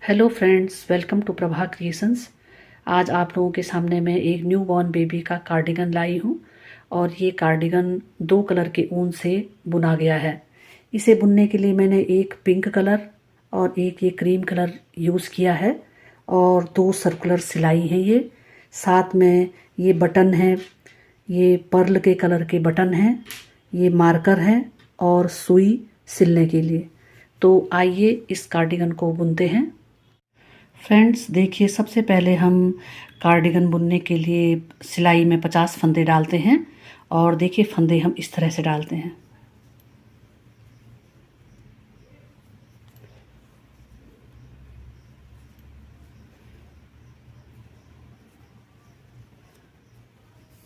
Hello friends, welcome to Prabha creations. आज आप लोगों के सामने मैं एक न्यू बॉर्न बेबी का कार्डिगन लाई हूँ और ये कार्डिगन 2 कलर के ऊन से बुना गया है। इसे बुनने के लिए मैंने एक पिंक कलर और एक ये क्रीम कलर यूज़ किया है और 2 सर्कुलर सिलाई हैं ये। साथ में ये बटन है, ये पर्ल के कलर के बटन हैं, ये मार्कर है और सुई सिलने के लिए। तो आइए इस कार्डिगन को बुनते हैं। फ्रेंड्स देखिए, सबसे पहले हम कार्डिगन बुनने के लिए सिलाई में 50 फंदे डालते हैं और देखिए फंदे हम इस तरह से डालते हैं।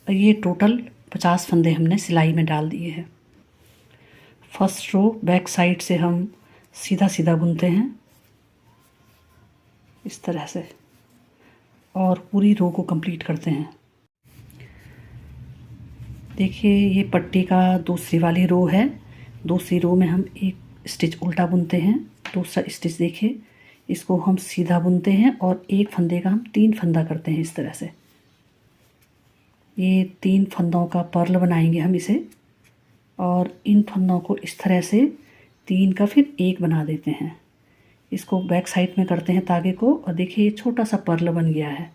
ये टोटल 50 फंदे हमने सिलाई में डाल दिए हैं। फर्स्ट रो बैक साइड से हम सीधा सीधा बुनते हैं इस तरह से और पूरी रो को कंप्लीट करते हैं। देखिए ये पट्टी का दूसरी वाली रो है। दूसरी रो में हम एक स्टिच उल्टा बुनते हैं, दूसरा स्टिच देखिए इसको हम सीधा बुनते हैं और एक फंदे का हम 3 फंदा करते हैं इस तरह से। ये 3 फंदों का पर्ल बनाएंगे हम इसे और इन फंदों को इस तरह से 3 का फिर 1 बना देते हैं। इसको बैक साइड में करते हैं तागे को और देखिए ये छोटा सा पर्ल बन गया है।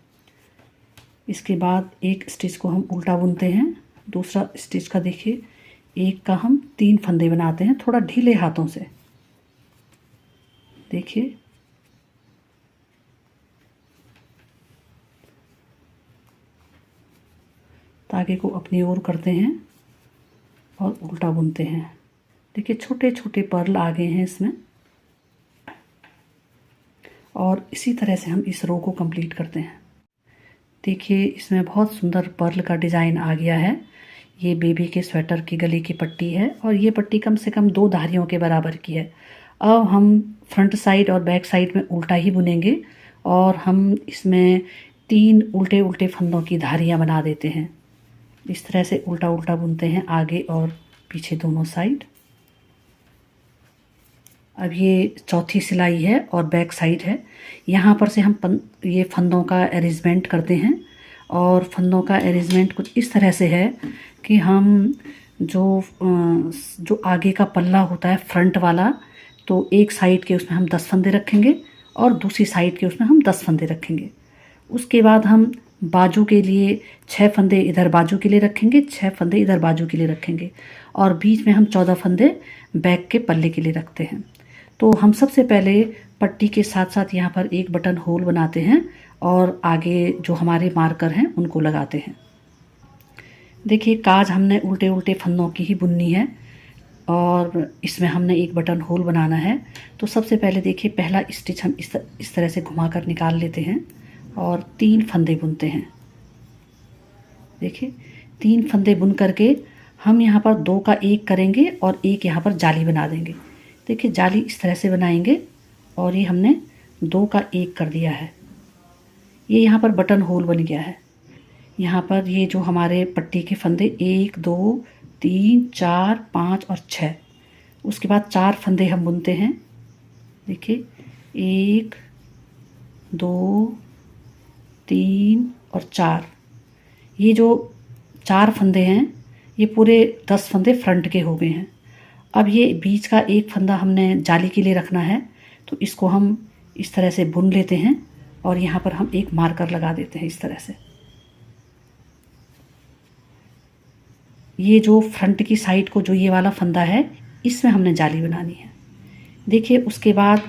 इसके बाद एक स्टिच को हम उल्टा बुनते हैं, दूसरा स्टिच का देखिए एक का हम 3 फंदे बनाते हैं थोड़ा ढीले हाथों से। देखिए तागे को अपनी ओर करते हैं और उल्टा बुनते हैं। देखिए छोटे छोटे पर्ल आ गए हैं इसमें और इसी तरह से हम इस रो को कंप्लीट करते हैं। देखिए इसमें बहुत सुंदर पर्ल का डिज़ाइन आ गया है। ये बेबी के स्वेटर की गले की पट्टी है और ये पट्टी कम से कम 2 धारियों के बराबर की है। अब हम फ्रंट साइड और बैक साइड में उल्टा ही बुनेंगे और हम इसमें 3 उल्टे उल्टे फंदों की धारियाँ बना देते हैं। इस तरह से उल्टा उल्टा बुनते हैं आगे और पीछे दोनों साइड। अब ये चौथी सिलाई है और बैक साइड है। यहाँ पर से हम ये फंदों का अरेंजमेंट करते हैं और फंदों का अरेंजमेंट कुछ इस तरह से है कि हम जो आगे का पल्ला होता है फ्रंट वाला, तो एक साइड के उसमें हम 10 फंदे रखेंगे और दूसरी साइड के उसमें हम 10 फंदे रखेंगे। उसके बाद हम बाजू के लिए 6 फंदे इधर बाजू के लिए रखेंगे, 6 फंदे इधर बाजू के लिए रखेंगे और बीच में हम 14 फंदे बैक के पल्ले के लिए रखते हैं। तो हम सबसे पहले पट्टी के साथ साथ यहाँ पर एक बटन होल बनाते हैं और आगे जो हमारे मार्कर हैं उनको लगाते हैं। देखिए काज हमने उल्टे उल्टे फंदों की ही बुननी है और इसमें हमने एक बटन होल बनाना है। तो सबसे पहले देखिए पहला स्टिच हम इस तरह से घुमाकर निकाल लेते हैं और 3 फंदे बुनते हैं। देखिए 3 फंदे बुन करके हम यहाँ पर 2 का 1 करेंगे और एक यहाँ पर जाली बना देंगे। देखिए जाली इस तरह से बनाएंगे और ये हमने 2 का 1 कर दिया है। ये यहाँ पर बटन होल बन गया है। यहाँ पर ये जो हमारे पट्टी के फंदे 1 2 3 4 5 और 6, उसके बाद 4 फंदे हम बुनते हैं। देखिए 1 2 3 और 4। ये जो 4 फंदे हैं ये पूरे 10 फंदे फ्रंट के हो गए हैं। अब ये बीच का एक फंदा हमने जाली के लिए रखना है, तो इसको हम इस तरह से बुन लेते हैं और यहाँ पर हम एक मार्कर लगा देते हैं इस तरह से। ये जो फ्रंट की साइड को जो ये वाला फंदा है इसमें हमने जाली बनानी है। देखिए उसके बाद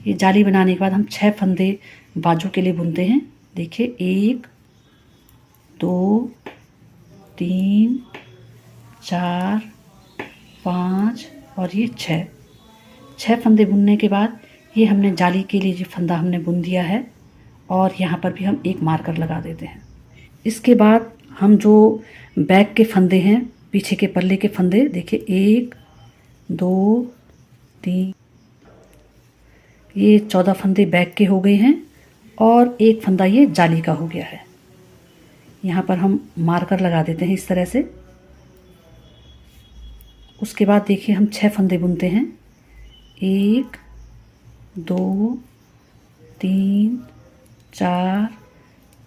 ये जाली बनाने के बाद हम 6 फंदे बाजू के लिए बुनते हैं। देखिए 1 2 3 4 5 और ये 6 फंदे बुनने के बाद ये हमने जाली के लिए जो फंदा हमने बुन दिया है और यहाँ पर भी हम एक मार्कर लगा देते हैं। इसके बाद हम जो बैक के फंदे हैं, पीछे के पल्ले के फंदे, देखिए 1 2 3, ये 14 फंदे बैक के हो गए हैं और एक फंदा ये जाली का हो गया है। यहाँ पर हम मार्कर लगा देते हैं इस तरह से। उसके बाद देखिए हम 6 फंदे बुनते हैं, 1 2 3 4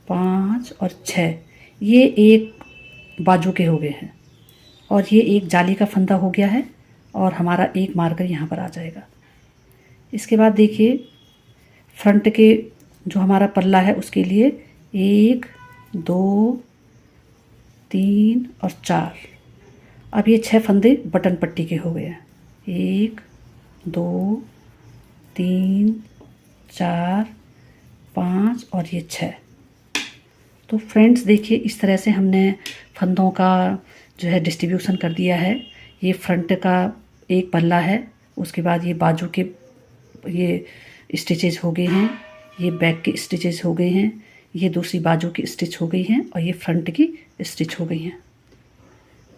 5 और 6, ये एक बाजू के हो गए हैं और ये एक जाली का फंदा हो गया है और हमारा एक मार्कर यहाँ पर आ जाएगा। इसके बाद देखिए फ्रंट के जो हमारा पल्ला है उसके लिए 1 2 3 और 4, अब ये 6 फंदे बटन पट्टी के हो गए हैं। 1 2 3 4 5 और ये 6। तो फ्रेंड्स देखिए इस तरह से हमने फंदों का जो है डिस्ट्रीब्यूशन कर दिया है। ये फ्रंट का एक पल्ला है, उसके बाद ये बाजू के ये स्टिचेस हो गए हैं, ये बैक के स्टिचेस हो गए हैं, ये दूसरी बाजू की स्टिच हो गई हैं और ये फ्रंट की स्टिच हो गई हैं।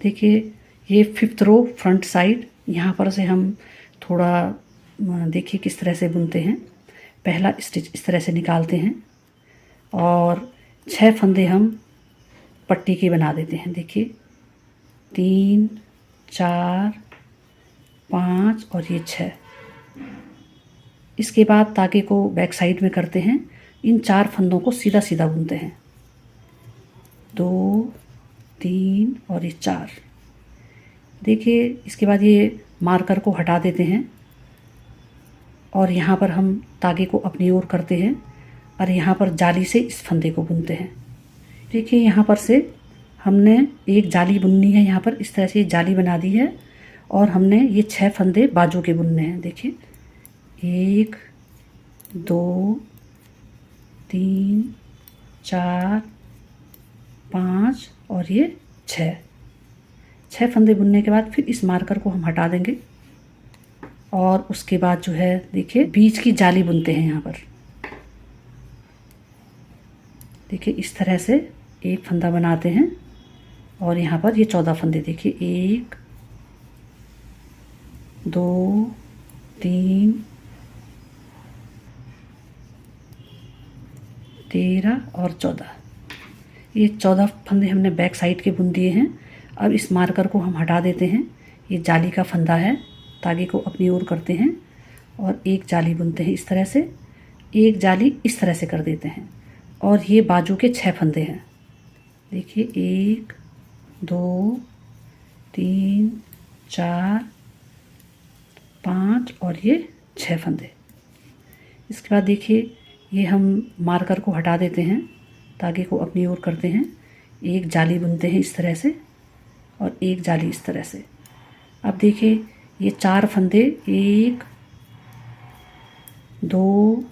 देखिए ये 5th रो फ्रंट साइड, यहाँ पर से हम थोड़ा देखिए किस तरह से बुनते हैं। पहला स्टिच इस तरह से निकालते हैं और 6 फंदे हम पट्टी के बना देते हैं। देखिए 3 4 5 और ये 6। इसके बाद तागे को बैक साइड में करते हैं, इन 4 फंदों को सीधा सीधा बुनते हैं। 2 3 और ये 4। देखिए इसके बाद ये मार्कर को हटा देते हैं और यहाँ पर हम तागे को अपनी ओर करते हैं और यहाँ पर जाली से इस फंदे को बुनते हैं। देखिए यहाँ पर से हमने एक जाली बुननी है, यहाँ पर इस तरह से जाली बना दी है और हमने ये 6 फंदे बाजू के बुनने हैं। देखिए 1 2 3 4 5 और ये 6 फंदे बुनने के बाद फिर इस मार्कर को हम हटा देंगे और उसके बाद जो है देखिए बीच की जाली बुनते हैं। यहाँ पर देखिए इस तरह से एक फंदा बनाते हैं और यहाँ पर ये 14 फंदे। देखिए 1 2 3 13 और 14, ये 14 फंदे हमने बैक साइड के बुन दिए हैं। अब इस मार्कर को हम हटा देते हैं, ये जाली का फंदा है, तागे को अपनी ओर करते हैं और एक जाली बुनते हैं इस तरह से, एक जाली इस तरह से कर देते हैं और ये बाजू के 6 फंदे हैं। देखिए 1 2 3 4 5 और ये 6 फंदे। इसके बाद देखिए ये हम मार्कर को हटा देते हैं, तागे को अपनी ओर करते हैं, एक जाली बुनते हैं इस तरह से और एक जाली इस तरह से। अब देखिए ये 4 फंदे 1 2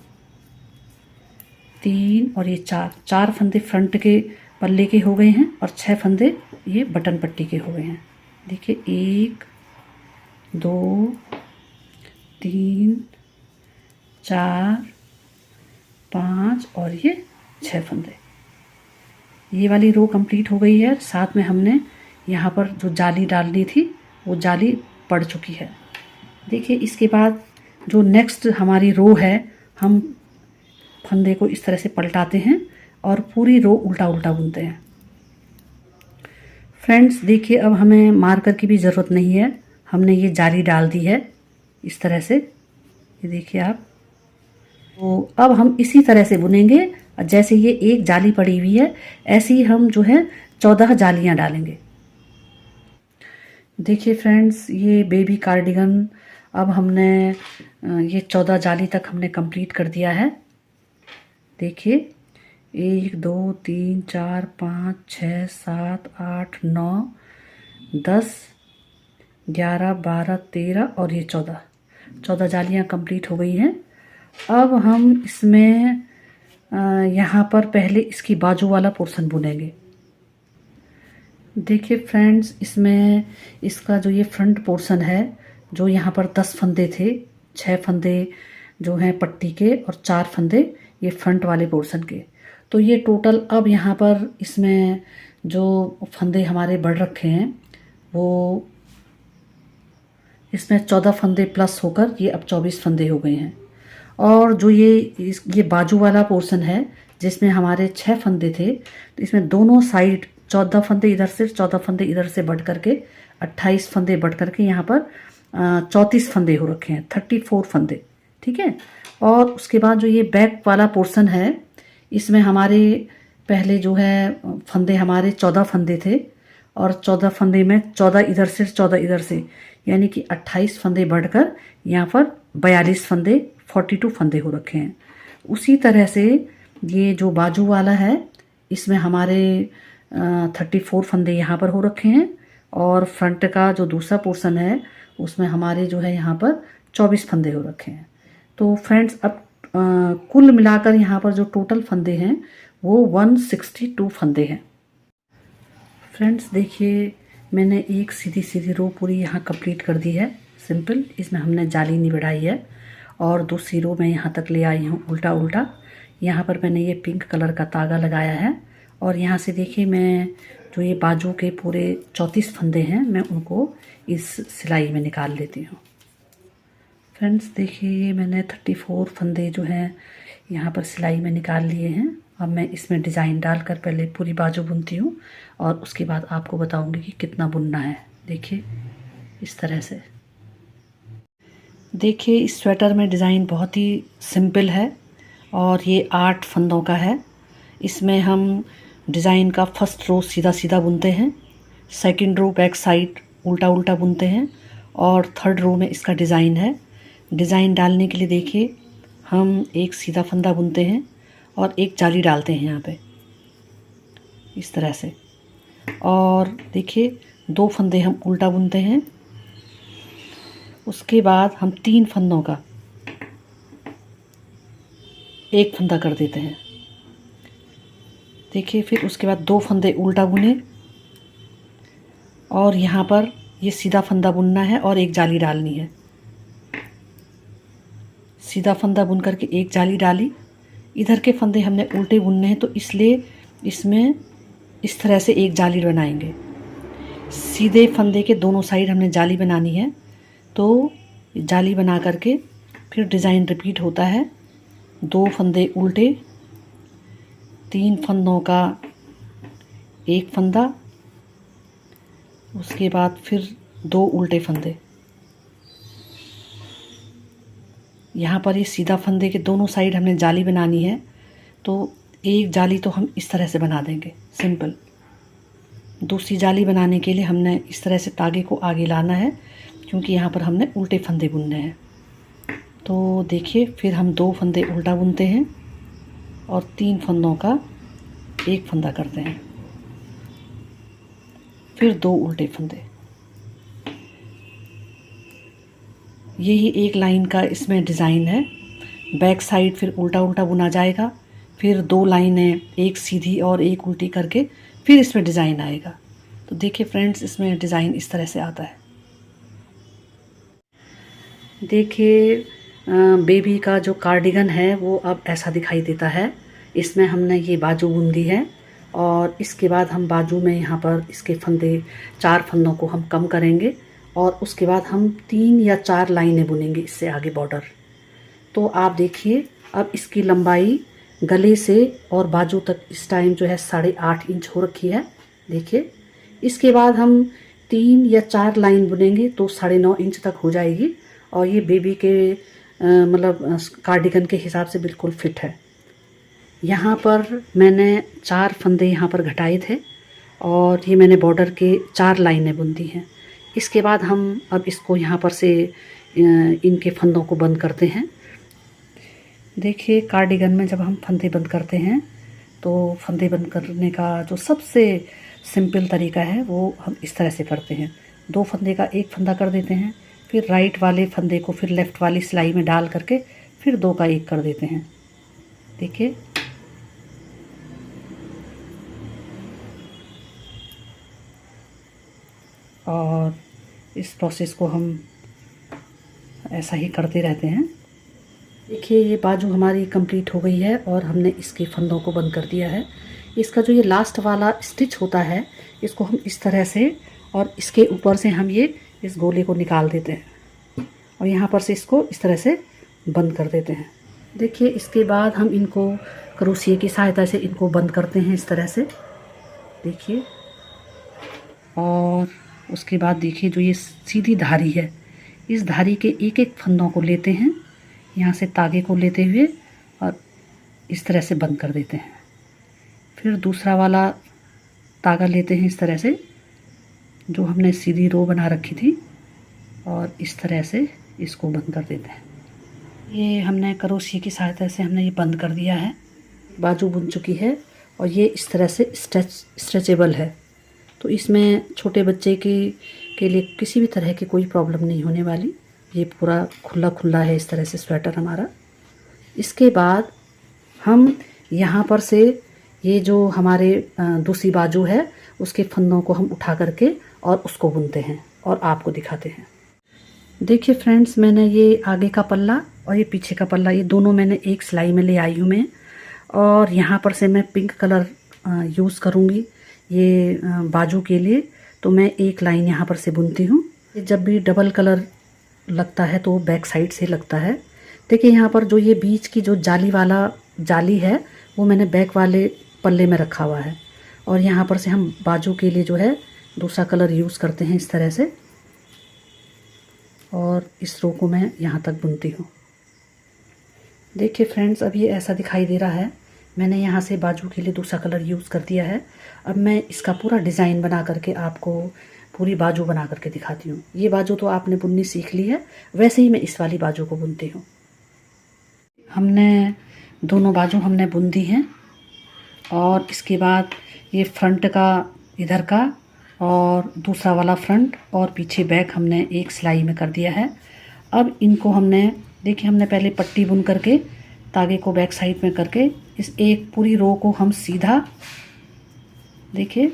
3 और ये 4 फंदे फ्रंट के पल्ले के हो गए हैं और 6 फंदे ये बटन पट्टी के हो गए हैं। देखिए 1 2 3 4 5 और ये 6 फंदे। ये वाली रो कंप्लीट हो गई है। साथ में हमने यहाँ पर जो जाली डालनी थी वो जाली पड़ चुकी है। देखिए इसके बाद जो नेक्स्ट हमारी रो है, हम फंदे को इस तरह से पलटाते हैं और पूरी रो उल्टा उल्टा बुनते हैं। फ्रेंड्स देखिए अब हमें मार्कर की भी ज़रूरत नहीं है, हमने ये जाली डाल दी है इस तरह से, ये देखिए आप। तो अब हम इसी तरह से बुनेंगे, जैसे ये एक जाली पड़ी हुई है ऐसी हम जो है 14 जालियां डालेंगे। देखिए फ्रेंड्स ये बेबी कार्डिगन अब हमने ये 14 जाली तक हमने कंप्लीट कर दिया है। देखिए 1 2 3 4 5 6 7 8 9 10 11 12 13 और ये 14 जालियां कंप्लीट हो गई हैं। अब हम इसमें यहाँ पर पहले इसकी बाजू वाला पोर्शन बुनेंगे। देखिए फ्रेंड्स इसमें इसका जो ये फ्रंट पोर्शन है, जो यहाँ पर 10 फंदे थे, 6 फंदे जो हैं पट्टी के और 4 फंदे ये फ्रंट वाले पोर्शन के, तो ये टोटल अब यहाँ पर इसमें जो फंदे हमारे बढ़ रखे हैं वो इसमें 14 फंदे प्लस होकर ये अब 24 फंदे हो गए हैं। और जो ये बाजू वाला पोर्शन है जिसमें हमारे 6 फंदे थे, तो इसमें दोनों साइड 14 फंदे इधर से 14 फंदे इधर से बढ़ करके 28 फंदे बढ़ करके यहाँ पर 34 फंदे हो रखे हैं, 34 फंदे। ठीक है। और उसके बाद जो ये बैक वाला पोर्शन है, इसमें हमारे पहले जो है फंदे हमारे 14 फंदे थे, और 14 फंदे में 14 इधर से 14 इधर से, यानी कि 28 फंदे बढ़कर यहाँ पर 42 फंदे 42 फंदे हो रखे हैं। उसी तरह से ये जो बाजू वाला है, इसमें हमारे 34 फंदे यहाँ पर हो रखे हैं, और फ्रंट का जो दूसरा पोर्शन है उसमें हमारे जो है यहाँ पर 24 फंदे हो रखे हैं। तो फ्रेंड्स, अब कुल मिलाकर यहाँ पर जो टोटल फंदे हैं वो 162 फंदे हैं। फ्रेंड्स देखिए, मैंने एक सीधी सीधी रो पूरी यहाँ कंप्लीट कर दी है, सिंपल। इसमें हमने जाली नहीं बढ़ाई है, और दूसरी रो मैं यहाँ तक ले आई हूँ उल्टा उल्टा। यहाँ पर मैंने ये पिंक कलर का तागा लगाया है, और यहाँ से देखिए मैं जो ये बाजू के पूरे 34 फंदे हैं, मैं उनको इस सिलाई में निकाल लेती हूँ। फ्रेंड्स देखिए, ये मैंने 34 फंदे जो हैं यहाँ पर सिलाई में निकाल लिए हैं। अब मैं इसमें डिज़ाइन डालकर पहले पूरी बाजू बुनती हूँ, और उसके बाद आपको बताऊँगी कि कितना बुनना है। देखिए इस तरह से। देखिए इस स्वेटर में डिज़ाइन बहुत ही सिंपल है, और ये 8 फंदों का है। इसमें हम डिज़ाइन का फर्स्ट रो सीधा सीधा बुनते हैं, सेकंड रो बैक साइड उल्टा उल्टा बुनते हैं, और थर्ड रो में इसका डिज़ाइन है। डिज़ाइन डालने के लिए देखिए हम एक सीधा फंदा बुनते हैं और एक जाली डालते हैं यहाँ पे इस तरह से, और देखिए 2 फंदे हम उल्टा बुनते हैं। उसके बाद हम 3 फंदों का एक फंदा कर देते हैं। देखिए फिर उसके बाद 2 फंदे उल्टा बुने, और यहाँ पर ये सीधा फंदा बुनना है और एक जाली डालनी है। सीधा फंदा बुन करके एक जाली डाली। इधर के फंदे हमने उल्टे बुनने हैं, तो इसलिए इसमें इस तरह से एक जाली बनाएंगे। सीधे फंदे के दोनों साइड हमने जाली बनानी है, तो जाली बना करके फिर डिज़ाइन रिपीट होता है। 2 फंदे उल्टे, 3 फंदों का एक फंदा, उसके बाद फिर 2 उल्टे फंदे। यहाँ पर ये सीधा फंदे के दोनों साइड हमने जाली बनानी है, तो एक जाली तो हम इस तरह से बना देंगे सिंपल। दूसरी जाली बनाने के लिए हमने इस तरह से तागे को आगे लाना है, क्योंकि यहाँ पर हमने उल्टे फंदे बुनने हैं। तो देखिए फिर हम 2 फंदे उल्टा बुनते हैं और 3 फंदों का एक फंदा करते हैं, फिर 2 उल्टे फंदे। यही एक लाइन का इसमें डिज़ाइन है। बैक साइड फिर उल्टा उल्टा बुना जाएगा, फिर 2 लाइनें एक सीधी और एक उल्टी करके फिर इसमें डिज़ाइन आएगा। तो देखिए फ्रेंड्स, इसमें डिज़ाइन इस तरह से आता है। देखिए बेबी का जो कार्डिगन है वो अब ऐसा दिखाई देता है। इसमें हमने ये बाजू बुन दी है, और इसके बाद हम बाजू में यहाँ पर इसके फंदे 4 फंदों को हम कम करेंगे, और उसके बाद हम 3 या 4 लाइनें बुनेंगे इससे आगे बॉर्डर। तो आप देखिए अब इसकी लंबाई गले से और बाजू तक इस टाइम जो है 8.5 इंच हो रखी है। देखिए इसके बाद हम 3 या 4 लाइन बुनेंगे तो 9.5 इंच तक हो जाएगी, और ये बेबी के मतलब कार्डिगन के हिसाब से बिल्कुल फिट है। यहाँ पर मैंने 4 फंदे यहाँ पर घटाए थे, और ये मैंने बॉर्डर के 4 लाइनें बुन दी हैं। इसके बाद हम अब इसको यहाँ पर से इनके फंदों को बंद करते हैं। देखिए कार्डिगन में जब हम फंदे बंद करते हैं, तो फंदे बंद करने का जो सबसे सिंपल तरीका है वो हम इस तरह से करते हैं। 2 फंदे का एक फंदा कर देते हैं, फिर राइट वाले फंदे को फिर लेफ़्ट वाली सिलाई में डाल करके फिर 2 का एक कर देते हैं। देखिए और इस प्रोसेस को हम ऐसा ही करते रहते हैं। देखिए ये बाजू हमारी कंप्लीट हो गई है, और हमने इसके फंदों को बंद कर दिया है। इसका जो ये लास्ट वाला स्टिच होता है, इसको हम इस तरह से और इसके ऊपर से हम ये इस गोले को निकाल देते हैं, और यहाँ पर से इसको इस तरह से बंद कर देते हैं। देखिए इसके बाद हम इनको क्रोशिया की सहायता से इनको बंद करते हैं इस तरह से। देखिए, और उसके बाद देखिए जो ये सीधी धारी है, इस धारी के एक एक फंदों को लेते हैं, यहाँ से तागे को लेते हुए और इस तरह से बंद कर देते हैं। फिर दूसरा वाला तागा लेते हैं इस तरह से, जो हमने सीधी रो बना रखी थी, और इस तरह से इसको बंद कर देते हैं। ये हमने करोशिए की सहायता से हमने ये बंद कर दिया है। बाजू बुन चुकी है और ये इस तरह से स्ट्रेचेबल है, तो इसमें छोटे बच्चे के लिए किसी भी तरह की कोई प्रॉब्लम नहीं होने वाली। ये पूरा खुला खुला है इस तरह से स्वेटर हमारा। इसके बाद हम यहाँ पर से ये जो हमारे दूसरी बाजू है उसके फंदों को हम उठा करके और उसको बुनते हैं और आपको दिखाते हैं। देखिए फ्रेंड्स, मैंने ये आगे का पल्ला और ये पीछे का पल्ला, ये दोनों मैंने एक सिलाई में ले आई हूँ मैं। और यहाँ पर से मैं पिंक कलर यूज़ करूँगी ये बाजू के लिए, तो मैं एक लाइन यहाँ पर से बुनती हूँ। जब भी डबल कलर लगता है तो बैक साइड से लगता है। देखिए यहाँ पर जो ये बीच की जो जाली है वो मैंने बैक वाले पल्ले में रखा हुआ है, और यहाँ पर से हम बाजू के लिए जो है दूसरा कलर यूज़ करते हैं इस तरह से, और इस रो को मैं यहाँ तक बुनती हूँ। देखिए फ्रेंड्स, अब ये ऐसा दिखाई दे रहा है। मैंने यहाँ से बाजू के लिए दूसरा कलर यूज़ कर दिया है। अब मैं इसका पूरा डिज़ाइन बना करके आपको पूरी बाजू बना करके दिखाती हूँ। ये बाजू तो आपने बुननी सीख ली है, वैसे ही मैं इस वाली बाजू को बुनती हूँ। हमने दोनों बाजू हमने बुन दी हैं, और इसके बाद ये फ्रंट का इधर का और दूसरा वाला फ्रंट और पीछे बैक हमने एक सिलाई में कर दिया है। अब इनको देखिए हमने पहले पट्टी बुन करके तागे को बैक साइड में करके इस एक पूरी रो को हम सीधा, देखिए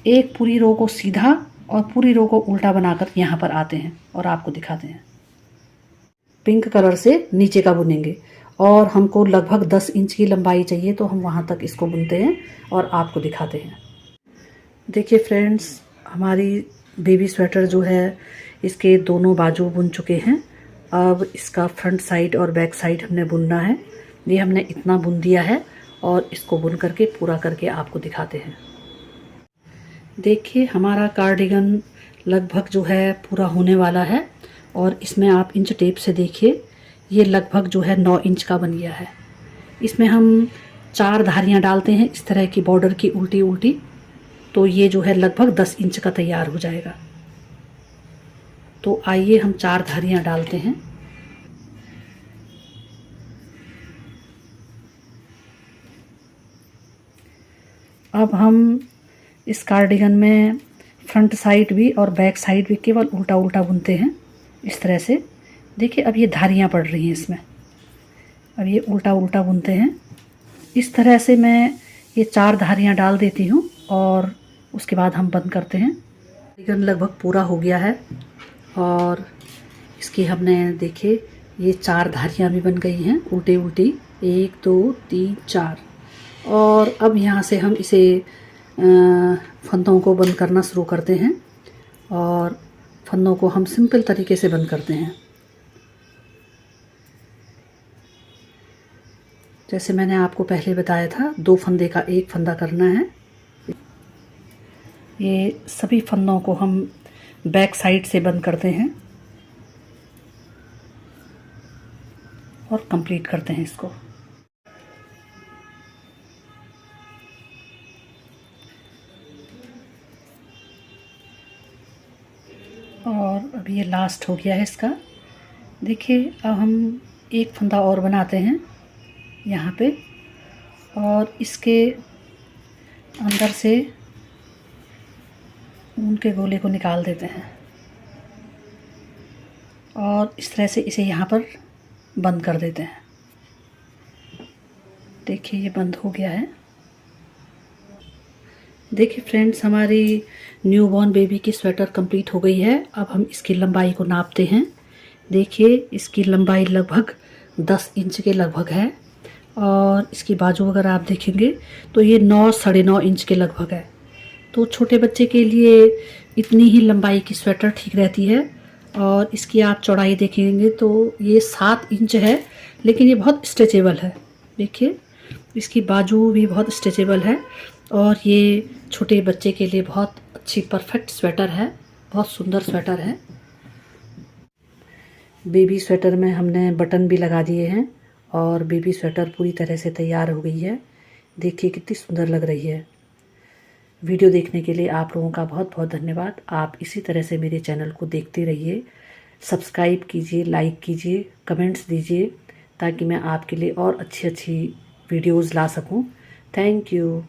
एक पूरी रो को सीधा और पूरी रो को उल्टा बनाकर यहाँ पर आते हैं और आपको दिखाते हैं। पिंक कलर से नीचे का बुनेंगे, और हमको लगभग 10 इंच की लंबाई चाहिए, तो हम वहाँ तक इसको बुनते हैं और आपको दिखाते हैं। देखिए फ्रेंड्स, हमारी बेबी स्वेटर जो है इसके दोनों बाजू बुन चुके हैं। अब इसका फ्रंट साइड और बैक साइड हमने बुनना है। ये हमने इतना बुन दिया है और इसको बुन करके पूरा करके आपको दिखाते हैं। देखिए हमारा कार्डिगन लगभग जो है पूरा होने वाला है, और इसमें आप इंच टेप से देखिए ये लगभग जो है 9 इंच का बन गया है। इसमें हम 4 धारियाँ डालते हैं इस तरह की बॉर्डर की उल्टी उल्टी, तो ये जो है लगभग 10 इंच का तैयार हो जाएगा। तो आइए हम 4 धारियाँ डालते हैं। अब हम इस कार्डिगन में फ्रंट साइड भी और बैक साइड भी केवल उल्टा उल्टा बुनते हैं इस तरह से। देखिए अब ये धारियाँ पड़ रही हैं इसमें, अब ये उल्टा उल्टा बुनते हैं। इस तरह से मैं ये 4 धारियाँ डाल देती हूँ और उसके बाद हम बंद करते हैं। कार्डिगन लगभग पूरा हो गया है, और इसकी हमने देखिए ये 4 धारियाँ भी बन गई हैं उल्टी उल्टी, 1 2 3 4। और अब यहाँ से हम इसे फंदों को बंद करना शुरू करते हैं, और फंदों को हम सिंपल तरीके से बंद करते हैं। जैसे मैंने आपको पहले बताया था, 2 फंदे का 1 फंदा करना है। ये सभी फंदों को हम बैक साइड से बंद करते हैं और कंप्लीट करते हैं इसको। और अब ये लास्ट हो गया है इसका। देखिए अब हम एक फंदा और बनाते हैं यहाँ पे, और इसके अंदर से ऊन के गोले को निकाल देते हैं, और इस तरह से इसे यहाँ पर बंद कर देते हैं। देखिए ये बंद हो गया है। देखिए फ्रेंड्स, हमारी न्यूबॉर्न बेबी की स्वेटर कंप्लीट हो गई है। अब हम इसकी लंबाई को नापते हैं। देखिए इसकी लंबाई लगभग 10 इंच के लगभग है, और इसकी बाजू अगर आप देखेंगे तो ये 9 साढ़े 9 इंच के लगभग है। तो छोटे बच्चे के लिए इतनी ही लंबाई की स्वेटर ठीक रहती है। और इसकी आप चौड़ाई देखेंगे तो ये 7 इंच है, लेकिन ये बहुत स्ट्रेचेबल है। देखिए इसकी बाजू भी बहुत स्ट्रेचेबल है, और ये छोटे बच्चे के लिए बहुत अच्छी परफेक्ट स्वेटर है, बहुत सुंदर स्वेटर है। बेबी स्वेटर में हमने बटन भी लगा दिए हैं और बेबी स्वेटर पूरी तरह से तैयार हो गई है। देखिए कितनी सुंदर लग रही है। वीडियो देखने के लिए आप लोगों का बहुत बहुत धन्यवाद। आप इसी तरह से मेरे चैनल को देखते रहिए, सब्सक्राइब कीजिए, लाइक कीजिए, कमेंट्स दीजिए ताकि मैं आपके लिए और अच्छी अच्छी वीडियोज़ ला सकूं। Thank you.